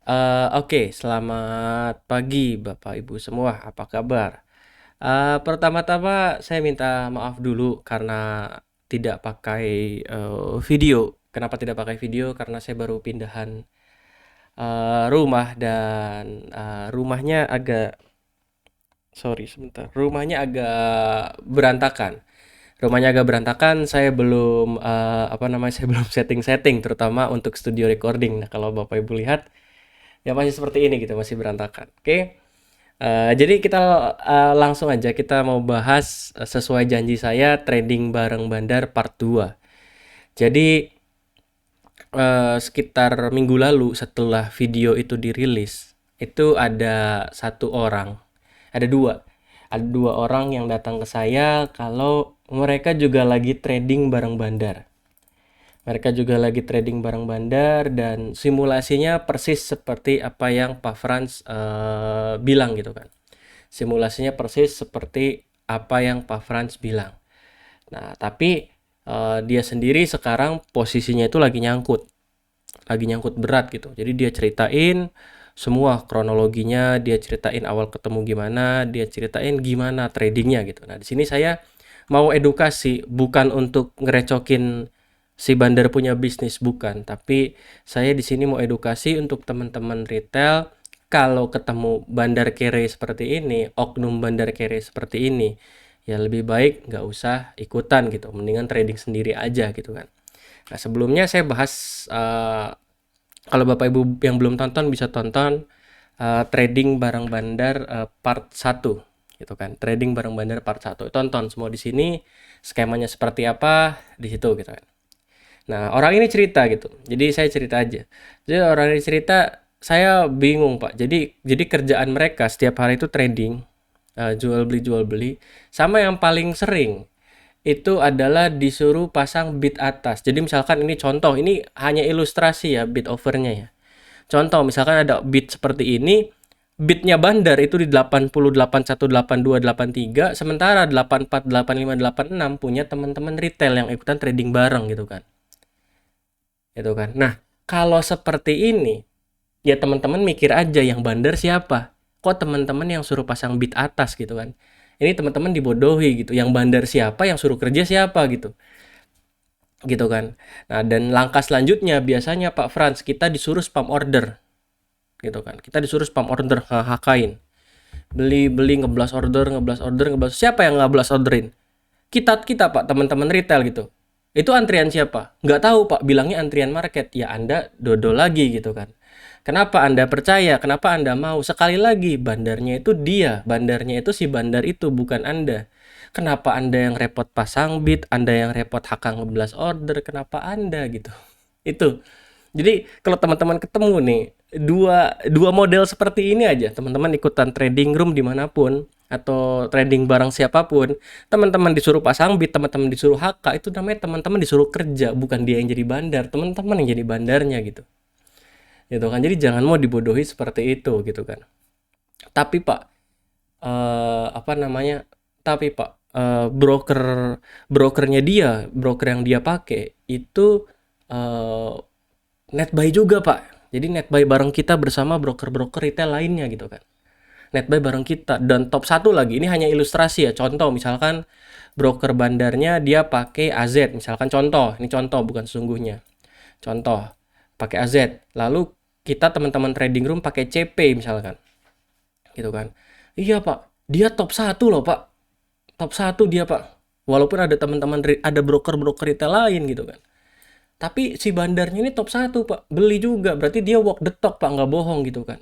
Oke, selamat pagi Bapak Ibu semua, apa kabar? Pertama-tama saya minta maaf dulu karena tidak pakai video. Kenapa tidak pakai video? Karena saya baru pindahan rumah dan rumahnya agak, sorry sebentar, rumahnya agak berantakan. Rumahnya agak berantakan, saya belum apa namanya, saya belum setting-setting, terutama untuk studio recording. Nah, kalau Bapak Ibu lihat, ya masih seperti ini gitu, masih berantakan. Oke. Jadi kita langsung aja kita mau bahas sesuai janji saya trading bareng Bandar part 2. Jadi sekitar minggu lalu setelah video itu dirilis, itu ada dua orang yang datang ke saya kalau mereka juga lagi trading bareng Bandar. Mereka juga lagi trading bareng Bandar dan simulasinya persis seperti apa yang Pak Frans bilang gitu kan. Simulasinya persis seperti apa yang Pak Frans bilang. Nah, tapi dia sendiri sekarang posisinya itu lagi nyangkut berat gitu. Jadi dia ceritain semua kronologinya, dia ceritain awal ketemu gimana, dia ceritain gimana tradingnya gitu. Nah, di sini saya mau edukasi, bukan untuk ngerecokin si bandar punya bisnis, bukan, tapi saya di sini mau edukasi untuk teman-teman retail. Kalau ketemu bandar kere seperti ini, oknum bandar kere seperti ini, ya lebih baik nggak usah ikutan gitu, mendingan trading sendiri aja gitu kan. Nah, sebelumnya saya bahas, kalau Bapak Ibu yang belum tonton bisa tonton trading bareng bandar part 1 gitu kan. Trading bareng bandar part 1. Tonton semua di sini, skemanya seperti apa di situ gitu kan. Nah, orang ini cerita gitu. Jadi saya cerita aja. Jadi orang ini cerita, saya bingung, Pak. Jadi kerjaan mereka setiap hari itu trading, jual beli. Sama yang paling sering itu adalah disuruh pasang bid atas. Jadi misalkan ini contoh, ini hanya ilustrasi ya bid overnya ya. Contoh misalkan ada bid seperti ini, bidnya bandar itu di 80, 81, 82, 83, sementara 84, 85, 86 punya teman-teman retail yang ikutan trading bareng gitu kan. Gitu kan. Nah, kalau seperti ini, ya teman-teman mikir aja yang bandar siapa? Kok teman-teman yang suruh pasang bid atas gitu kan? Ini teman-teman dibodohi gitu. Yang bandar siapa, yang suruh kerja siapa gitu. Gitu kan. Nah, dan langkah selanjutnya biasanya Pak Frans kita disuruh spam order gitu kan. Kita disuruh spam order, hakain. Beli beli ngeblas order, ngeblas. Siapa yang ngeblas orderin? Kita Pak, teman-teman retail gitu. Itu antrian siapa? Nggak tahu Pak, bilangnya antrian market. Ya Anda dodol lagi gitu kan. Kenapa Anda percaya? Kenapa Anda mau? Sekali lagi, bandarnya itu dia. Bandarnya itu si bandar itu, bukan Anda. Kenapa Anda yang repot pasang bid? Anda yang repot hak ngeblas order? Kenapa Anda gitu? Itu. Jadi kalau teman-teman ketemu nih, dua dua model seperti ini aja, teman-teman ikutan trading room dimanapun atau trading barang siapapun, teman-teman disuruh pasang bid, teman-teman disuruh HK, itu namanya teman-teman disuruh kerja, bukan dia yang jadi bandar, teman-teman yang jadi bandarnya gitu. Gitu kan. Jadi jangan mau dibodohi seperti itu gitu kan. Tapi Pak, apa namanya? Tapi Pak, brokernya dia, broker yang dia pakai itu eh, netbuy juga Pak. Jadi netbuy bareng kita bersama broker-broker retail lainnya gitu kan. Netbuy bareng kita dan top satu lagi, ini hanya ilustrasi ya. Contoh misalkan broker bandarnya dia pakai AZ, misalkan contoh, ini contoh bukan sesungguhnya. Contoh, pakai AZ. Lalu kita teman-teman trading room pakai CP misalkan. Gitu kan. Iya Pak, dia top satu loh Pak. Top satu dia Pak. Walaupun ada teman-teman ada broker-broker retail lain gitu kan. Tapi si bandarnya ini top satu Pak. Beli juga. Berarti dia walk the talk Pak. Nggak bohong gitu kan.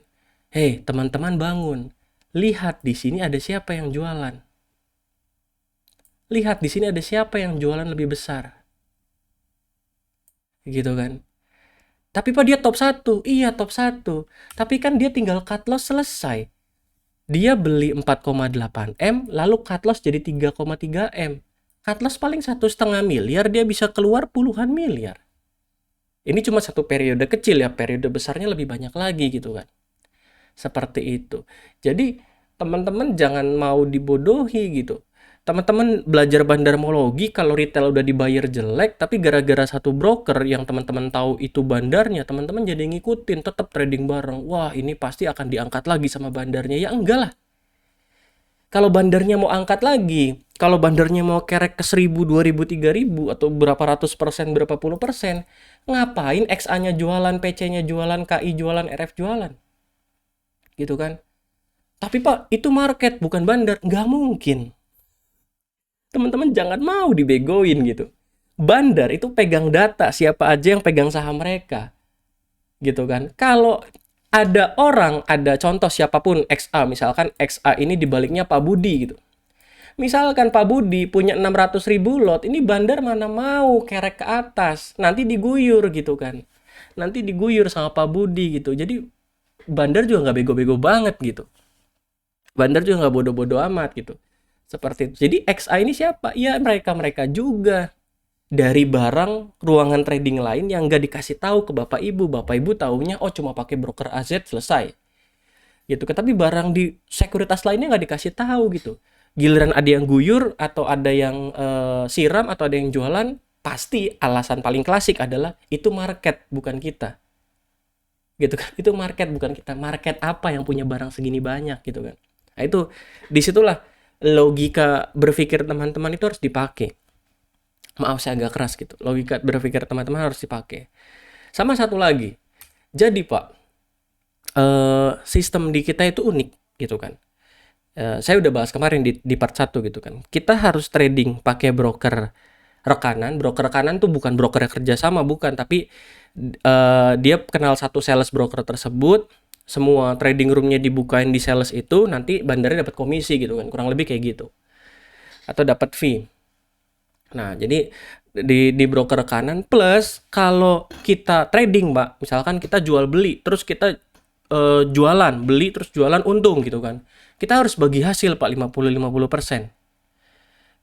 Hei teman-teman bangun. Lihat di sini ada siapa yang jualan. Lihat di sini ada siapa yang jualan lebih besar. Gitu kan. Tapi Pak dia top satu. Iya top satu. Tapi kan dia tinggal cut loss selesai. Dia beli 4,8 M. Lalu cut loss jadi 3,3 M. Cut loss paling 1,5 miliar. Dia bisa keluar puluhan miliar. Ini cuma satu periode kecil ya. Periode besarnya lebih banyak lagi gitu kan. Seperti itu. Jadi teman-teman jangan mau dibodohi gitu. Teman-teman belajar bandarmologi kalau retail udah dibayar jelek, tapi gara-gara satu broker yang teman-teman tahu itu bandarnya, teman-teman jadi ngikutin, tetap trading bareng. Wah, ini pasti akan diangkat lagi sama bandarnya. Ya enggak lah. Kalau bandarnya mau angkat lagi, kalau bandarnya mau kerek ke 1000, 2000, 3000 atau berapa ratus persen, berapa puluh persen, ngapain XA-nya jualan, PC-nya jualan, KI jualan, RF jualan? Gitu kan? Tapi Pak, itu market bukan bandar. Nggak mungkin. Teman-teman jangan mau dibegoin gitu. Bandar itu pegang data siapa aja yang pegang saham mereka. Gitu kan? Kalau ada orang, ada contoh siapapun XA, misalkan XA ini dibaliknya Pak Budi gitu. Misalkan Pak Budi punya 600.000 lot, ini bandar mana mau kerek ke atas, nanti diguyur gitu kan. Nanti diguyur sama Pak Budi gitu. Jadi bandar juga nggak bego-bego banget gitu. Bandar juga nggak bodoh-bodoh amat gitu. Seperti itu. Jadi XA ini siapa? Ya mereka-mereka juga. Dari barang ruangan trading lain yang nggak dikasih tahu ke Bapak Ibu. Bapak Ibu taunya, oh cuma pakai broker AZ selesai. Gitu kan. Tapi barang di sekuritas lainnya nggak dikasih tahu gitu. Giliran ada yang guyur atau ada yang siram atau ada yang jualan, pasti alasan paling klasik adalah itu market bukan kita. Gitu kan. Itu market bukan kita. Market apa yang punya barang segini banyak gitu kan. Nah itu disitulah logika berpikir teman-teman itu harus dipakai. Maaf saya agak keras gitu. Logika berpikir teman-teman harus dipakai. Sama satu lagi. Jadi Pak, sistem di kita itu unik gitu kan. Saya udah bahas kemarin di part 1 gitu kan. Kita harus trading pakai broker rekanan. Broker rekanan tuh bukan broker yang kerja sama, bukan. Tapi dia kenal satu sales broker tersebut. Semua trading roomnya dibukain di sales itu, nanti bandarnya dapat komisi gitu kan. Kurang lebih kayak gitu. Atau dapat fee. Nah, jadi di broker rekanan plus kalau kita trading, Mbak, misalkan kita jual beli, terus kita jualan, beli terus jualan untung gitu kan. Kita harus bagi hasil, Pak, 50-50%.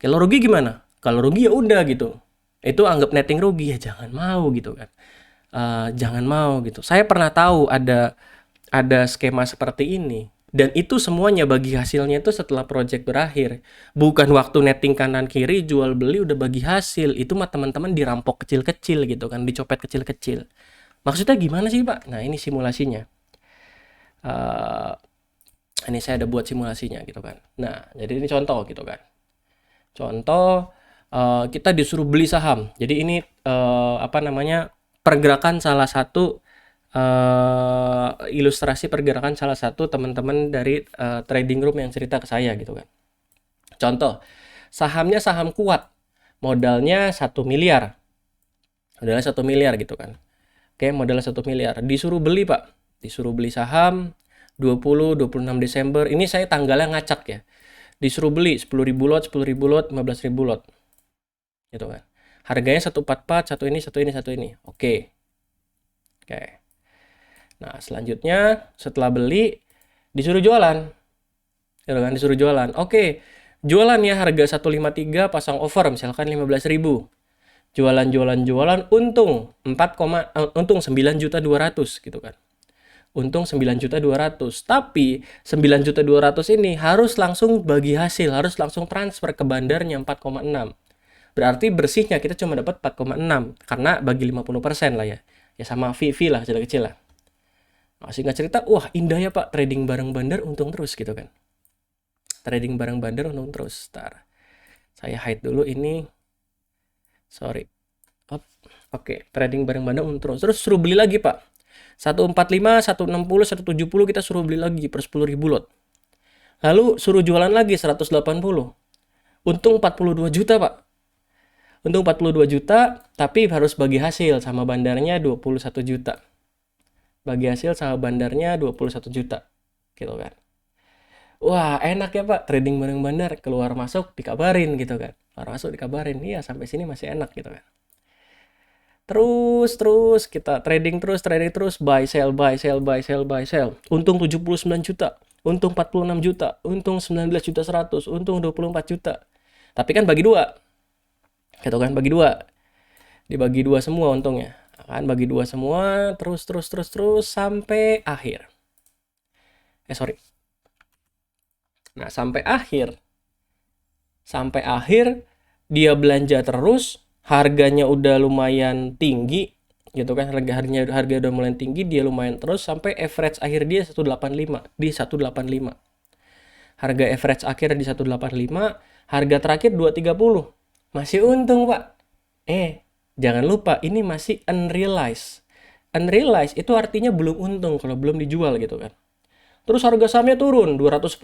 Kalau rugi gimana? Kalau rugi ya udah gitu. Itu anggap netting rugi ya jangan mau gitu kan. Jangan mau gitu. Saya pernah tahu ada skema seperti ini. Dan itu semuanya bagi hasilnya itu setelah project berakhir. Bukan waktu netting kanan kiri jual beli udah bagi hasil. Itu mah teman-teman dirampok kecil-kecil gitu kan, dicopet kecil-kecil. Maksudnya gimana sih Pak? Nah ini simulasinya. Uh, ini saya ada buat simulasinya gitu kan. Nah jadi ini contoh gitu kan. Contoh kita disuruh beli saham. Jadi ini apa namanya pergerakan salah satu ilustrasi pergerakan salah satu teman-teman dari trading room yang cerita ke saya gitu kan. Contoh, sahamnya saham kuat, modalnya 1 miliar. Modalnya 1 miliar gitu kan. Oke, modalnya 1 miliar. Disuruh beli, Pak. Disuruh beli saham 20-26 Desember. Ini saya tanggalnya ngacak ya. Disuruh beli 10.000 lot, 10.000 lot, 15.000 lot. Gitu kan. Harganya 144, satu ini, satu ini, satu ini. Oke. Oke. Nah, selanjutnya setelah beli disuruh jualan. Gitu kan, disuruh jualan. Oke. Jualan ya harga 153 pasang over misalkan 15.000. Jualan untung untung 9.200.000 gitu kan. Untung 9.200.000. Tapi 9.200.000 ini harus langsung bagi hasil, harus langsung transfer ke bandarnya 4,6. Berarti bersihnya kita cuma dapat 4,6 karena bagi 50% lah ya. Ya sama fee lah kecil-kecil lah. Nah, singkat cerita, wah indah ya Pak, trading bareng bandar untung terus gitu kan. Trading bareng bandar untung terus. Ntar, saya hide dulu ini. Sorry. Oke, trading bareng bandar untung terus. Terus suruh beli lagi Pak. 145, 160, 170 kita suruh beli lagi per 10.000 lot. Lalu suruh jualan lagi 180. Untung 42 juta Pak. Untung 42 juta, tapi harus bagi hasil sama bandarnya 21 juta. Bagi hasil sama bandarnya 21 juta. Gitu kan. Wah, enak ya Pak, trading bareng bandar, keluar masuk dikabarin gitu kan. Keluar masuk dikabarin. Iya, sampai sini masih enak gitu kan. Terus kita trading terus, buy sell buy sell buy sell buy sell. Untung 79 juta, untung 46 juta, untung 19 juta 100, untung 24 juta. Tapi kan bagi dua. Gitu kan, bagi dua. Dibagi dua semua untungnya. Kan bagi dua semua, terus sampai akhir. Sorry. Nah, sampai akhir Sampai akhir dia belanja terus, harganya udah lumayan tinggi gitu kan, harga udah mulai tinggi, dia lumayan terus sampai average akhir dia 185, di 185. Harga average akhir di 185, harga terakhir 230. Masih untung, Pak. Jangan lupa ini masih unrealized. Unrealized itu artinya belum untung kalau belum dijual gitu kan. Terus harga sahamnya turun 210.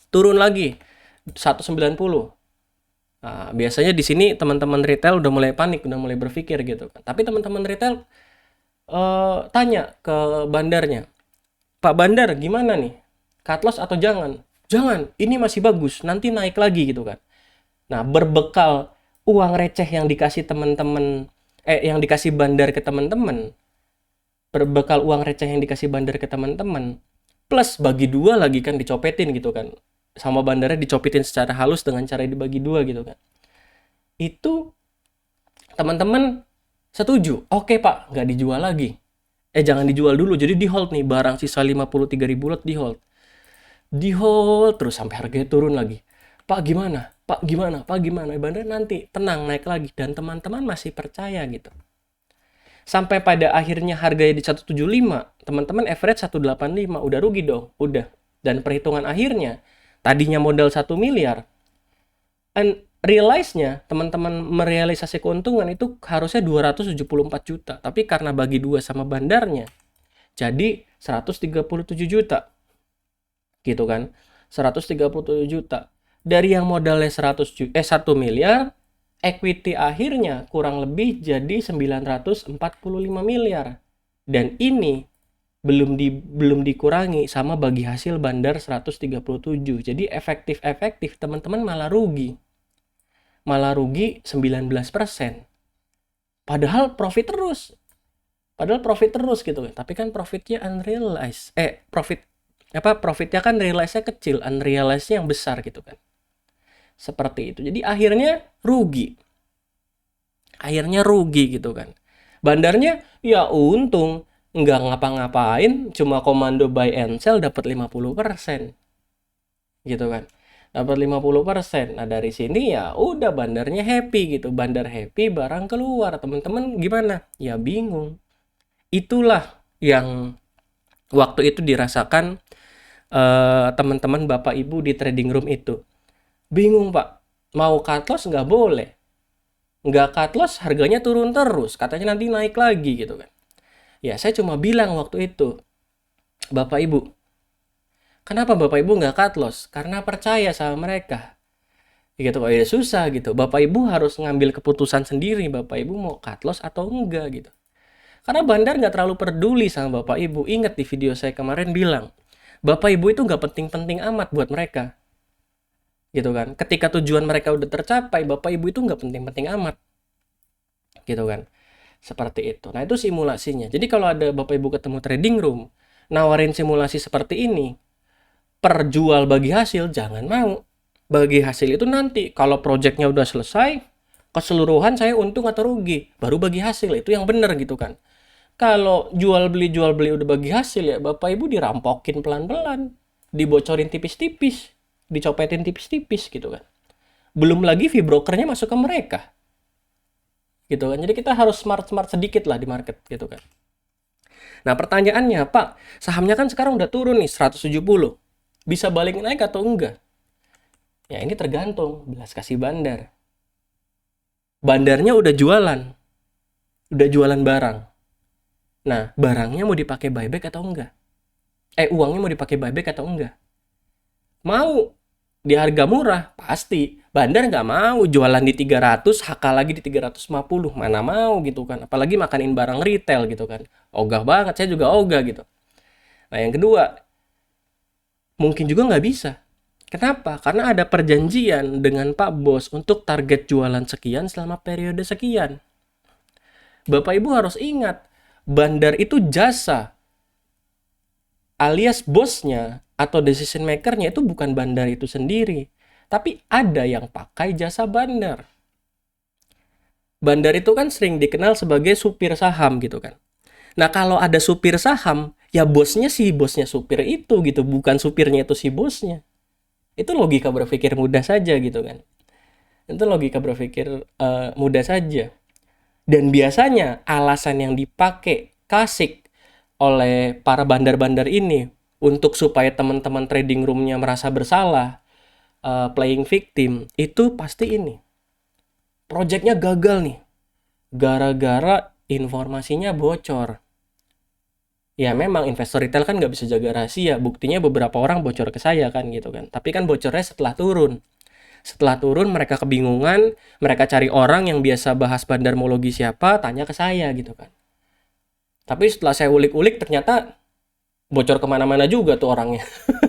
Turun lagi 190. Nah, biasanya di sini teman-teman retail udah mulai panik, udah mulai berpikir gitu kan. Tapi teman-teman retail tanya ke bandarnya, Pak Bandar gimana nih? Cut loss atau jangan? Jangan, ini masih bagus, nanti naik lagi gitu kan. Nah, berbekal uang receh yang dikasih teman-teman, yang dikasih bandar ke teman-teman, berbekal uang receh yang dikasih bandar ke teman-teman, plus bagi dua lagi kan, dicopetin gitu kan. Sama bandarnya dicopetin secara halus dengan cara dibagi dua gitu kan. Itu teman-teman setuju. Oke Pak, nggak dijual lagi. Jangan dijual dulu. Jadi di hold nih, barang sisa 53.000 lot di hold. Di hold terus sampai harganya turun lagi. Pak gimana? Pak gimana? Pak gimana? Bandar nanti tenang naik lagi. Dan teman-teman masih percaya gitu. Sampai pada akhirnya harganya di 175, teman-teman average 185, udah rugi dong, udah. Dan perhitungan akhirnya, tadinya modal 1 miliar, realize-nya, teman-teman merealisasi keuntungan itu harusnya 274 juta. Tapi karena bagi dua sama bandarnya, jadi 137 juta. Gitu kan, 137 juta. Dari yang modalnya 1 miliar, equity akhirnya kurang lebih jadi 945 miliar. Dan ini belum dikurangi sama bagi hasil bandar 137. Jadi efektif teman-teman malah rugi. Malah rugi 19%. Padahal profit terus. Gitu. Tapi kan profitnya unrealized. Profitnya kan realize-nya kecil, unrealized-nya yang besar gitu kan. Seperti itu. Jadi akhirnya rugi gitu kan. Bandarnya ya untung, nggak ngapa-ngapain, cuma komando buy and sell dapat 50%. Gitu kan. Dapat 50%. Nah, dari sini ya udah bandarnya happy gitu. Bandar happy, barang keluar. Teman-teman gimana? Ya bingung. Itulah yang waktu itu dirasakan teman-teman Bapak Ibu di trading room itu. Bingung Pak, mau cut loss nggak boleh. Nggak cut loss harganya turun terus, katanya nanti naik lagi gitu kan. Ya saya cuma bilang waktu itu, Bapak Ibu, kenapa Bapak Ibu nggak cut loss? Karena percaya sama mereka. Gitu kok, ya susah gitu. Bapak Ibu harus ngambil keputusan sendiri, Bapak Ibu mau cut loss atau enggak gitu. Karena bandar nggak terlalu peduli sama Bapak Ibu. Ingat di video saya kemarin bilang, Bapak Ibu itu nggak penting-penting amat buat mereka. Gitu kan. Ketika tujuan mereka udah tercapai, Bapak Ibu itu nggak penting-penting amat. Gitu kan. Seperti itu. Nah, itu simulasinya. Jadi kalau ada Bapak Ibu ketemu trading room, nawarin simulasi seperti ini, perjual bagi hasil, jangan mau. Bagi hasil itu nanti, kalau projectnya udah selesai, keseluruhan saya untung atau rugi, baru bagi hasil. Itu yang benar gitu kan. Kalau jual beli udah bagi hasil ya Bapak Ibu dirampokin pelan-pelan, dibocorin tipis-tipis, dicopetin tipis-tipis gitu kan. Belum lagi fee brokernya masuk ke mereka. Gitu kan. Jadi kita harus smart sedikit lah di market gitu kan. Nah, pertanyaannya, Pak, sahamnya kan sekarang udah turun nih 170. Bisa balik naik atau enggak? Ya ini tergantung belas kasih bandar. Bandarnya udah jualan barang. Nah, barangnya mau dipakai buyback atau enggak? Uangnya mau dipakai buyback atau enggak? Mau. Di harga murah, pasti. Bandar nggak mau jualan di 300, HK lagi di 350. Mana mau gitu kan. Apalagi makanin barang retail gitu kan. Ogah banget, saya juga ogah gitu. Nah, yang kedua, mungkin juga nggak bisa. Kenapa? Karena ada perjanjian dengan Pak Bos untuk target jualan sekian selama periode sekian. Bapak Ibu harus ingat, bandar itu jasa, alias bosnya atau decision makernya itu bukan bandar itu sendiri, tapi ada yang pakai jasa bandar. Bandar itu kan sering dikenal sebagai supir saham gitu kan. Nah, kalau ada supir saham, ya bosnya supir itu gitu, bukan supirnya itu si bosnya. Itu logika berpikir mudah saja gitu kan. Itu logika berpikir mudah saja. Dan biasanya alasan yang dipakai klasik oleh para bandar-bandar ini untuk supaya teman-teman trading roomnya merasa bersalah, playing victim, itu pasti ini. Projectnya gagal nih, gara-gara informasinya bocor. Ya memang investor retail kan nggak bisa jaga rahasia, buktinya beberapa orang bocor ke saya kan gitu kan. Tapi kan bocornya setelah turun. Setelah turun mereka kebingungan, mereka cari orang yang biasa bahas bandarmologi siapa, tanya ke saya gitu kan. Tapi setelah saya ulik-ulik ternyata bocor kemana-mana juga tuh orangnya,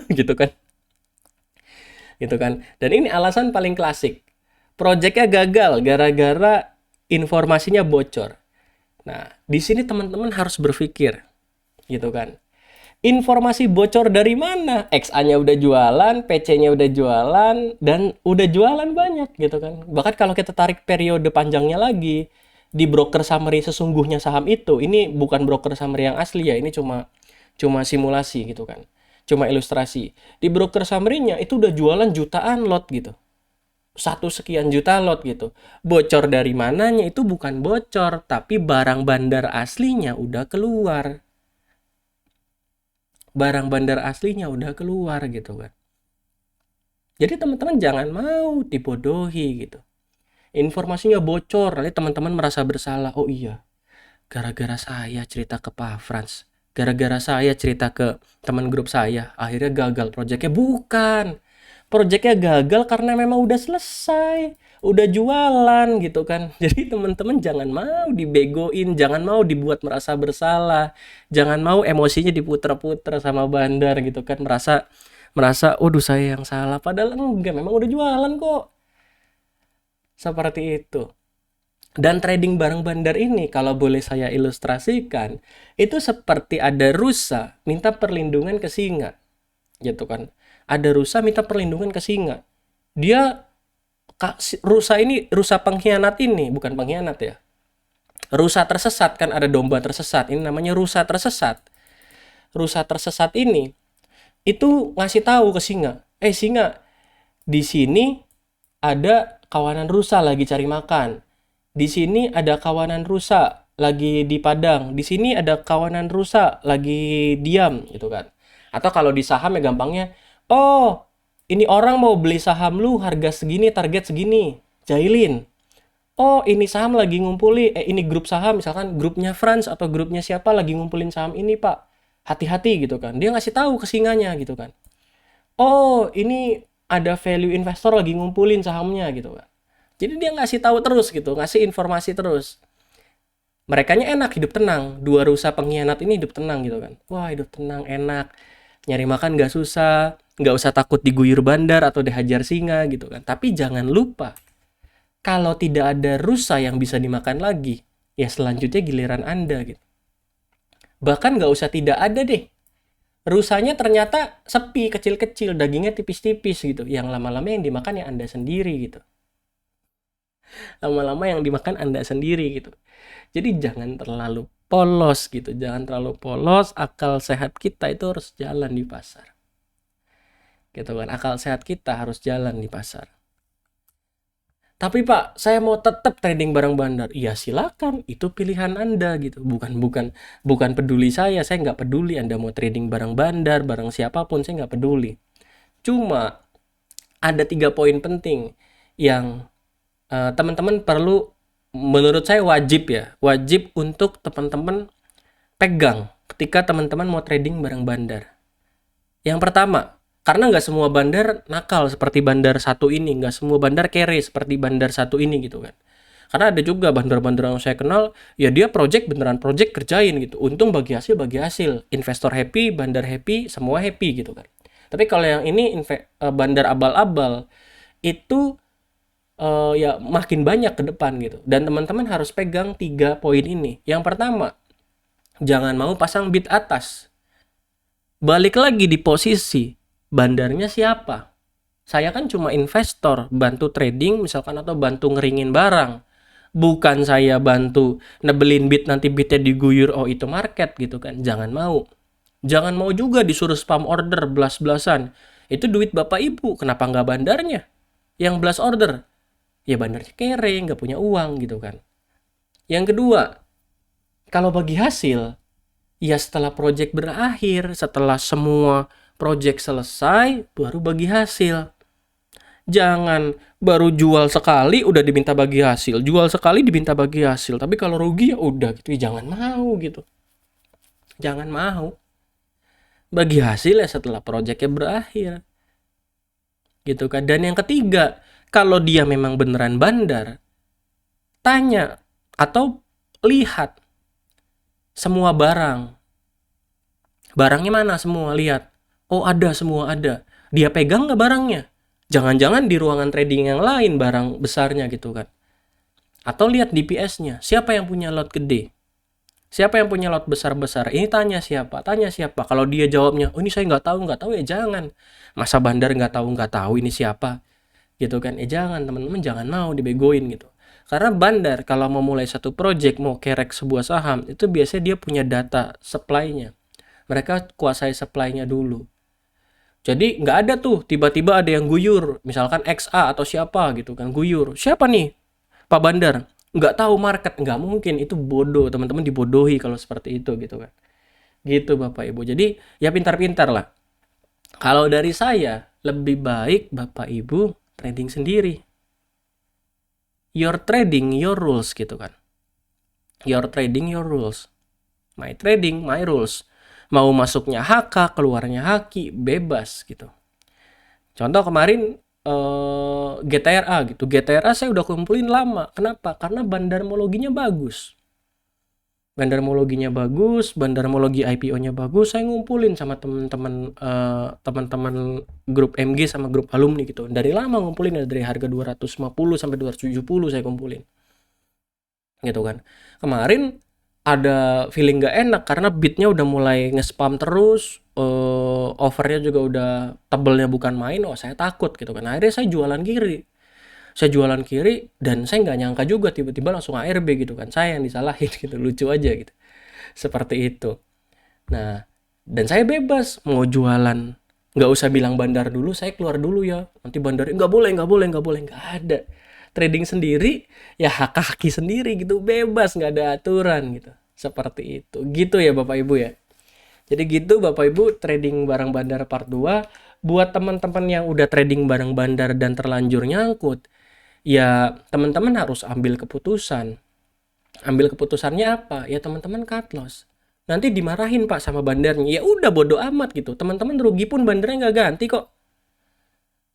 gitu kan. Gitu kan. Dan ini alasan paling klasik. Proyeknya gagal gara-gara informasinya bocor. Nah, di sini teman-teman harus berpikir, gitu kan. Informasi bocor dari mana? XA-nya udah jualan, PC-nya udah jualan, dan udah jualan banyak gitu kan. Bahkan kalau kita tarik periode panjangnya lagi, di broker summary sesungguhnya saham itu, ini bukan broker summary yang asli ya, ini cuma cuma simulasi gitu kan. Cuma ilustrasi. Di broker summary-nya itu udah jualan jutaan lot gitu. 1 sekian juta lot gitu. Bocor dari mananya itu bukan bocor, tapi barang bandar aslinya udah keluar. Barang bandar aslinya udah keluar gitu kan. Jadi teman-teman jangan mau dibodohi gitu. Informasinya bocor, nanti teman-teman merasa bersalah. Oh iya, gara-gara saya cerita ke Pak Frans, gara-gara saya cerita ke teman grup saya, akhirnya gagal proyeknya. Bukan. Proyeknya gagal karena memang udah selesai, udah jualan gitu kan. Jadi teman-teman jangan mau dibegoin, jangan mau dibuat merasa bersalah, jangan mau emosinya diputer-puter sama bandar gitu kan, merasa merasa, "Waduh saya yang salah." Padahal enggak, memang udah jualan kok. Seperti itu. Dan trading barang bandar ini kalau boleh saya ilustrasikan, itu seperti ada rusa minta perlindungan ke singa, gitu kan. Ada rusa minta perlindungan ke singa. Dia rusa ini, rusa pengkhianat ini, bukan pengkhianat ya. Rusa tersesat kan, ada domba tersesat. Ini namanya rusa tersesat. Rusa tersesat ini itu ngasih tahu ke singa, singa, di sini ada kawanan rusa lagi cari makan. Di sini ada kawanan rusa lagi di padang. Di sini ada kawanan rusa lagi diam gitu kan. Atau kalau di saham ya gampangnya, oh, ini orang mau beli saham lu harga segini, target segini. Jailin. Oh, ini saham lagi ngumpulin, ini grup saham, misalkan grupnya Franz atau grupnya siapa lagi ngumpulin saham ini, Pak. Hati-hati gitu kan. Dia ngasih tahu ke singanya gitu kan. Oh, ini ada value investor lagi ngumpulin sahamnya gitu kan. Jadi dia ngasih tahu terus gitu, ngasih informasi terus. Merekanya enak, hidup tenang. Dua rusa pengkhianat ini hidup tenang gitu kan. Wah, hidup tenang, enak. Nyari makan nggak susah, nggak usah takut diguyur bandar atau dihajar singa gitu kan. Tapi jangan lupa, kalau tidak ada rusa yang bisa dimakan lagi, ya selanjutnya giliran Anda gitu. Bahkan nggak usah tidak ada deh. Rusanya ternyata sepi, kecil-kecil, dagingnya tipis-tipis gitu. Yang lama-lama yang dimakan ya Anda sendiri gitu. Lama-lama yang dimakan Anda sendiri gitu. Jadi jangan terlalu polos gitu. Jangan terlalu polos, akal sehat kita itu harus jalan di pasar. Gitu kan, akal sehat kita harus jalan di pasar. Tapi Pak, saya mau tetap trading barang bandar. Iya silakan, itu pilihan Anda gitu. Bukan peduli saya nggak peduli Anda mau trading barang bandar, barang siapapun, saya nggak peduli. Cuma ada 3 poin penting yang teman-teman perlu, menurut saya wajib untuk teman-teman pegang ketika teman-teman mau trading barang bandar. Yang pertama, karena nggak semua bandar nakal seperti bandar satu ini, nggak semua bandar kere seperti bandar satu ini gitu kan. Karena ada juga bandar-bandar yang saya kenal, ya dia beneran project kerjain gitu. Untung bagi hasil, investor happy, bandar happy, semua happy gitu kan. Tapi kalau yang ini bandar abal-abal, itu ya makin banyak ke depan gitu. Dan teman-teman harus pegang 3 poin ini. Yang pertama, jangan mau pasang bid atas. Balik lagi di posisi, bandarnya siapa? Saya kan cuma investor, bantu trading misalkan atau bantu ngeringin barang. Bukan saya bantu nebelin bid, nanti bidnya diguyur, oh itu market gitu kan. Jangan mau. Jangan mau juga disuruh spam order belas-belasan. Itu duit bapak ibu, kenapa nggak bandarnya yang blast order? Ya bandarnya kere, nggak punya uang gitu kan. Yang kedua, kalau bagi hasil, ya setelah project berakhir, setelah semua project selesai, baru bagi hasil. Jangan baru jual sekali udah diminta bagi hasil, jual sekali diminta bagi hasil. Tapi kalau rugi ya udah gitu, ya jangan mau gitu. Jangan mau. Bagi hasil ya setelah projectnya berakhir. Gitu kan. Dan yang ketiga, kalau dia memang beneran bandar, tanya atau lihat semua barang. Barangnya mana semua, lihat. Oh ada, semua ada. Dia pegang nggak barangnya? Jangan-jangan di ruangan trading yang lain barang besarnya gitu kan. Atau lihat DPS-nya, siapa yang punya lot gede? Siapa yang punya lot besar-besar? Ini tanya siapa? Tanya siapa? Kalau dia jawabnya, oh ini saya nggak tahu ya jangan. Masa bandar nggak tahu ini siapa? Gitu kan? Jangan teman-teman, jangan mau dibegoin gitu. Karena bandar kalau mau mulai satu project, mau kerek sebuah saham, itu biasanya dia punya data supply-nya. Mereka kuasai supply-nya dulu. Jadi nggak ada tuh tiba-tiba ada yang guyur, misalkan XA atau siapa gitu kan guyur. Siapa nih? Pak Bandar. Nggak tahu market, nggak mungkin, itu bodoh, teman-teman dibodohi kalau seperti itu gitu kan. Gitu Bapak Ibu. Jadi ya pintar-pintar lah. Kalau dari saya lebih baik Bapak Ibu trading sendiri. Your trading, your rules gitu kan. Your trading, your rules. My trading, my rules. Mau masuknya HK, keluarnya HQ, bebas gitu. Contoh kemarin GTRA gitu. GTRA saya udah kumpulin lama. Kenapa? Karena bandarmologinya bagus. Bandarmologinya bagus, bandarmologi IPO-nya bagus. Saya ngumpulin sama teman-teman grup MG sama grup alumni gitu. Dari lama ngumpulin, dari harga 250 sampai 270 saya kumpulin. Gitu kan. Kemarin ada feeling gak enak karena bidnya udah mulai nge-spam terus, overnya juga udah tebelnya bukan main. Oh saya takut gitu kan, akhirnya saya jualan kiri dan saya nggak nyangka juga tiba-tiba langsung ARB gitu kan, saya yang disalahin gitu, lucu aja gitu seperti itu. Nah, dan saya bebas mau jualan, nggak usah bilang bandar dulu, saya keluar dulu ya, nanti bandar nggak ada. Trading sendiri ya hak-haki sendiri gitu, bebas, nggak ada aturan gitu, seperti itu gitu ya Bapak Ibu ya. Jadi gitu Bapak Ibu, trading barang bandar part 2. Buat teman-teman yang udah trading barang bandar dan terlanjur nyangkut, ya teman-teman harus ambil keputusan. Ambil keputusannya apa? Ya teman-teman cut loss. Nanti dimarahin Pak sama bandarnya. Ya udah bodo amat gitu. Teman-teman rugi pun bandarnya nggak ganti kok.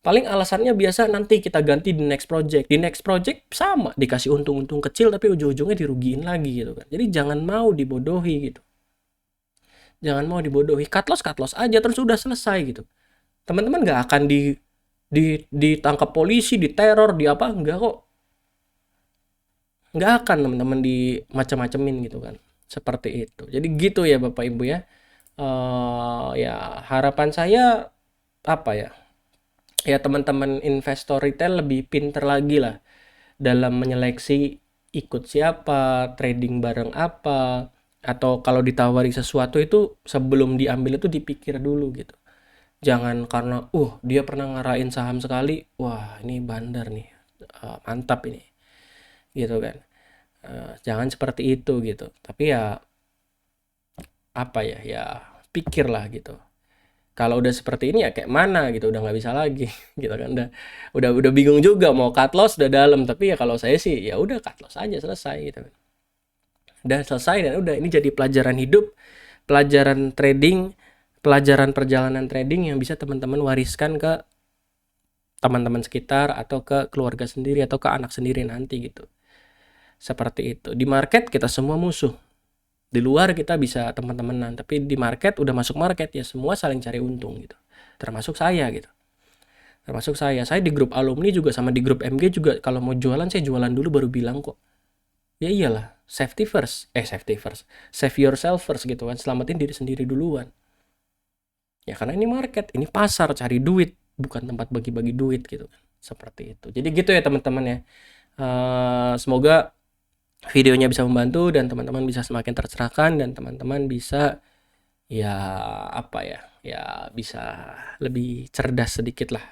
Paling alasannya biasa nanti kita ganti di next project. Di next project sama, dikasih untung-untung kecil tapi ujung-ujungnya dirugiin lagi gitu kan. Jadi jangan mau dibodohi gitu. Jangan mau dibodohi. Cut loss aja terus udah selesai gitu. Teman-teman nggak akan ditangkap polisi, diteror, di apa, enggak kok. Nggak akan teman-teman di macam-macamin gitu kan, seperti itu. Jadi gitu ya Bapak Ibu ya. Ya harapan saya apa ya, ya teman-teman investor retail lebih pinter lagi lah dalam menyeleksi ikut siapa, trading bareng apa, atau kalau ditawari sesuatu itu sebelum diambil itu dipikir dulu gitu. Jangan karena dia pernah ngarahin saham sekali, wah ini bandar nih, mantap ini gitu kan. Jangan seperti itu gitu, tapi ya apa ya, ya pikirlah gitu. Kalau udah seperti ini ya kayak mana gitu, udah nggak bisa lagi gitu kan, udah bingung juga mau cut loss udah dalam. Tapi ya kalau saya sih ya udah cut loss aja, selesai gitu kan. Udah selesai dan udah, ini jadi pelajaran hidup, pelajaran trading, pelajaran perjalanan trading yang bisa teman-teman wariskan ke teman-teman sekitar atau ke keluarga sendiri atau ke anak sendiri nanti gitu. Seperti itu. Di market kita semua musuh. Di luar kita bisa teman-temanan, tapi di market, udah masuk market ya semua saling cari untung gitu. Termasuk saya gitu. Termasuk saya di grup alumni juga sama di grup MG juga, kalau mau jualan saya jualan dulu baru bilang kok. Ya iyalah, safety first. Save yourself first gitu kan. Selamatin diri sendiri duluan. Ya karena ini market, ini pasar cari duit, bukan tempat bagi-bagi duit gitu kan. Seperti itu. Jadi gitu ya teman-teman ya. Semoga videonya bisa membantu dan teman-teman bisa semakin tercerahkan dan teman-teman bisa ya apa ya, ya bisa lebih cerdas sedikit lah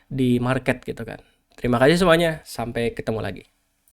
di market gitu kan. Terima kasih semuanya, sampai ketemu lagi.